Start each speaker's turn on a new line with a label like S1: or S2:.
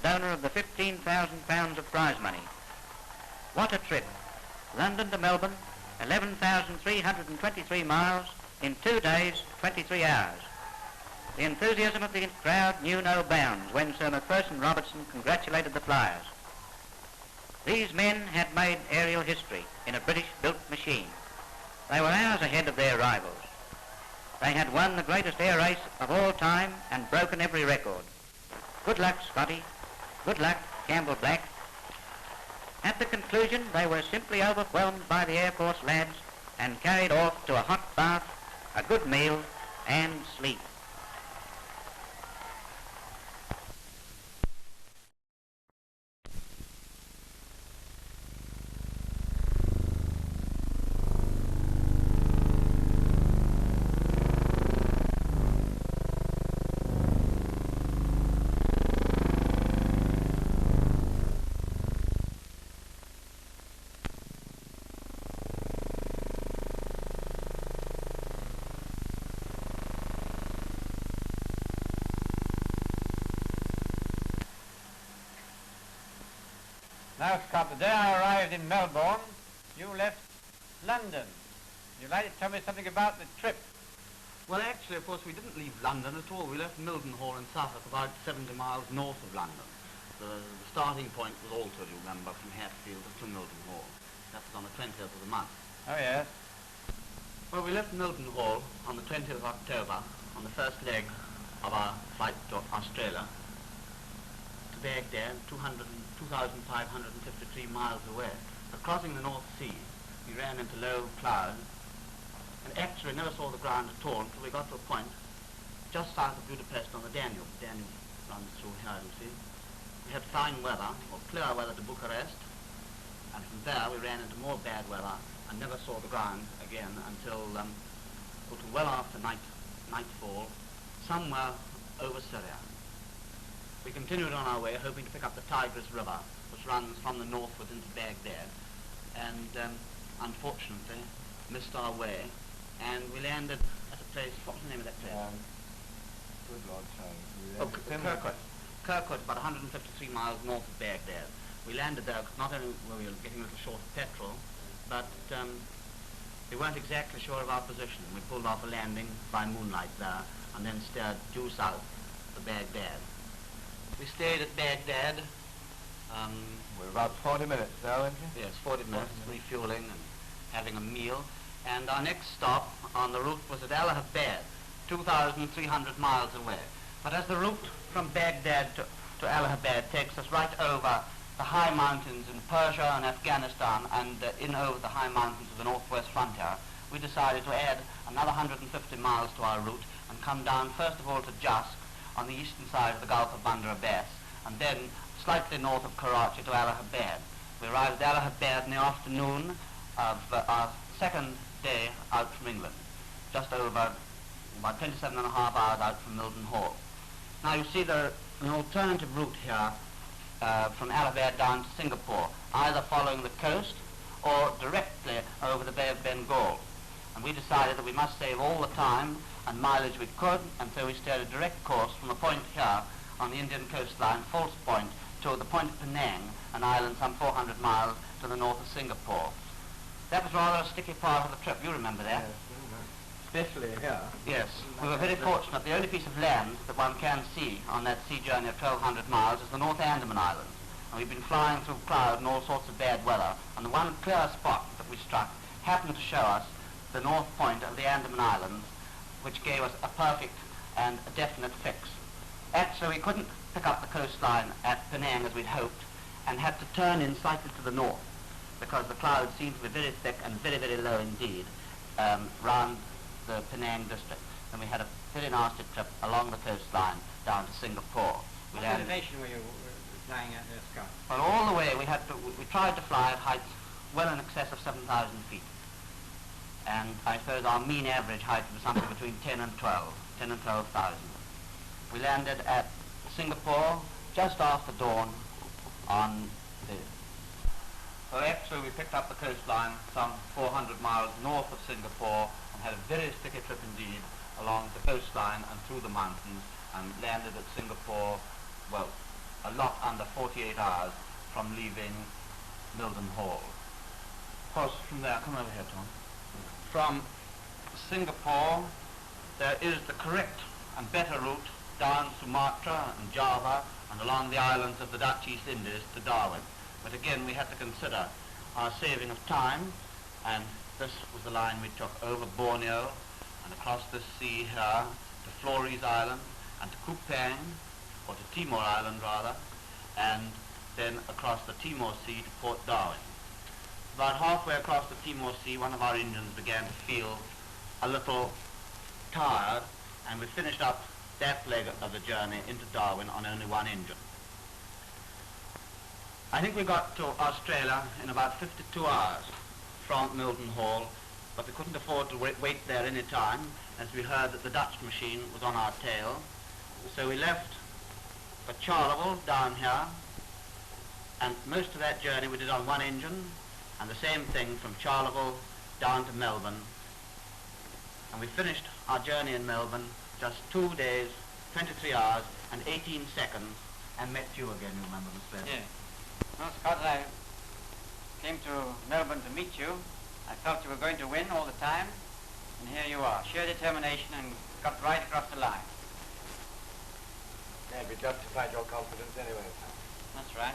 S1: donor of the £15,000 of prize money. What a trip! London to Melbourne, 11,323 miles in 2 days, 23 hours. The enthusiasm of the crowd knew no bounds when Sir McPherson Robinson congratulated the flyers. These men had made aerial history in a British-built machine. They were hours ahead of their rivals. They had won the greatest air race of all time and broken every record. Good luck, Scotty. Good luck, Campbell Black. At the conclusion, they were simply overwhelmed by the Air Force lads and carried off to a hot bath, a good meal, and sleep.
S2: Now, Scott, the day I arrived in Melbourne, you left London. You'd like to tell me something about the trip?
S3: Well, actually, of course, we didn't leave London at all. We left Mildenhall in Suffolk, about 70 miles north of London. The starting point was altered, you remember, from Hatfield to Mildenhall. That was on the 20th of the month.
S2: Oh, yes.
S3: Well, we left Mildenhall on the 20th of October on the first leg of our flight to Australia to Baghdad, 2,553 miles away. But crossing the North Sea, we ran into low clouds and actually never saw the ground at all until we got to a point just south of Budapest on the Danube. The Danube runs through here, you see. We had fine weather, or clear weather to Bucharest, and from there we ran into more bad weather and never saw the ground again until well after nightfall, somewhere over Syria. We continued on our way, hoping to pick up the Tigris River, which runs from the northward into Baghdad, and unfortunately missed our way, and we landed at a place. What was the name of that place?
S2: Good Lord,
S3: Kirkuk, about 153 miles north of Baghdad. We landed there not only were we getting a little short of petrol, but we weren't exactly sure of our position. We pulled off a landing by moonlight there, and then steered due south to Baghdad. We stayed at Baghdad.
S2: We're about 40 minutes now, aren't you?
S3: Yes, 40 minutes, refueling and having a meal. And our next stop on the route was at Allahabad, 2,300 miles away. But as the route from Baghdad to Allahabad takes us right over the high mountains in Persia and Afghanistan and in over the high mountains of the northwest frontier, we decided to add another 150 miles to our route and come down first of all to Jask on the eastern side of the Gulf of Bandar Abbas, and then slightly north of Karachi to Allahabad. We arrived at Allahabad in the afternoon of our second day out from England, just over about 27 and a half hours out from Mildenhall. Now you see there's an alternative route here from Allahabad down to Singapore, either following the coast or directly over the Bay of Bengal. And we decided that we must save all the time and mileage we could, and so we steered a direct course from a point here on the Indian coastline, False Point, to the point of Penang, an island some 400 miles to the north of Singapore. That was rather a sticky part of the trip. You remember that?
S2: Yes, especially here.
S3: Yes. We were very fortunate. The only piece of land that one can see on that sea journey of 1,200 miles is the North Andaman Islands. And we've been flying through cloud and all sorts of bad weather, and the one clear spot that we struck happened to show us the north point of the Andaman Islands, which gave us a perfect and a definite fix. Actually, we couldn't pick up the coastline at Penang as we'd hoped, and had to turn in slightly to the north, because the clouds seemed to be very thick and very, very low indeed round the Penang district. And we had a very nasty trip along the coastline down to Singapore.
S2: What elevation were you flying at there, Scott?
S3: Well, all the way we tried to fly at heights well in excess of 7,000 feet. And I suppose our mean average height was something between 10 and 12,000. We landed at Singapore just after dawn on the... So actually we picked up the coastline some 400 miles north of Singapore and had a very sticky trip indeed along the coastline and through the mountains, and landed at Singapore, well, a lot under about 48 hours from leaving Mildenhall. Of course, from there, come over here, Tom. From Singapore, there is the correct and better route down Sumatra and Java and along the islands of the Dutch East Indies to Darwin. But again, we had to consider our saving of time, and this was the line we took over Borneo and across this sea here to Flores Island and to Kupang, or to Timor Island rather, and then across the Timor Sea to Port Darwin. About halfway across the Timor Sea, one of our engines began to feel a little tired, and we finished up that leg of the journey into Darwin on only one engine. I think we got to Australia in about 52 hours from Mildenhall, but we couldn't afford to wait there any time, as we heard that the Dutch machine was on our tail. So we left for Charleville down here, and most of that journey we did on one engine, and the same thing from Charleville down to Melbourne. And we finished our journey in Melbourne just 2 days, 23 hours, and 18 seconds, and met you again, you remember, Miss Bennett?
S2: Yeah. Well, Scott, I came to Melbourne to meet you. I felt you were going to win all the time, and here you are, sheer determination, and got right across the line.
S4: Yeah, we justified your confidence anyway, sir.
S2: That's right.